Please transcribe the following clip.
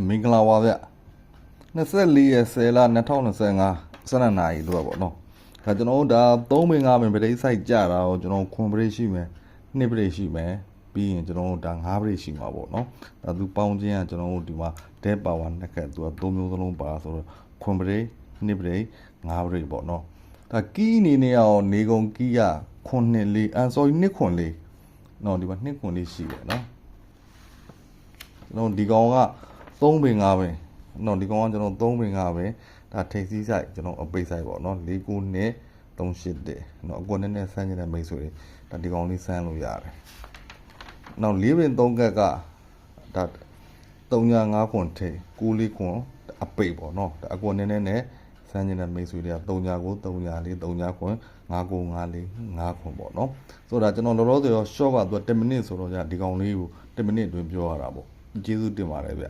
မင်္ဂလာပါဗျ24ရက်10လ2025 12နာရီတော့ပေါ့နော်ဒါကျွန်တော်တို့ဒါ3ပင်5ပင်ပရိတ်ဆိုင်ကြတာတော့ကျွန်တော်ခွန်ပရိတ်ရှိမယ်2ပရိတ်ရှိမယ်ပြီးရင်ကျွန်တော်တို့ဒါ5ပရိတ်ရှိမှာပေါ့နော်ဒါသူပေါင်းခြင်းကကျွန်တော်တို့ဒီမှာဒဲပါဝါနှစ်ခက်သူက3မျိုးစလုံးပါဆိုတော့ခွန်ပရိတ်2ပရိတ်5ပရိတ်ပေါ့နော်ဒါကီးအနေနဲ့ရောနေကုန်ကီးရခွန်နှစ်လေးsorry 2ခွန်လေးနော်ဒီမှာ2ခွန်လေးရှိတယ်နော်ကျွန်တော်ဒီကောင်က3ပင်5ပင်နော်ဒီကောင်ကကျွန်တော်3ပင်5ပင်ဒါထိပ်စည်းဆိုင်ကျွန်တော်အပိတ်ဆိုင်ပေါ့နော်4 9နဲ့381နော်အကွက်နဲ့ဆန်းနေတဲ့မိတ်ဆွေတွေဒါဒီကောင်လေးဆန်းလို့ရတယ်နောက်4ပင်3ကက်ကဒါ305ခွန်ထိပ်94ခွန်အပိတ်ပေါ့နော်ဒါအကွက်နဲ့ဆန်းနေတဲ့မိတ်ဆွေတွေက39 304 39ခွန်5954 5ခွန်ပေါ့နော်ဆိုတော့ကျွန်တော်လောလောဆယ်ရော short ကသူ10မိနစ်ဆိုတော့じゃဒီကောင်လေးကို10မိနစ်အတွင်းပြောရတာပေါ့ကျေးဇူးတင်ပါတယ်ဗျ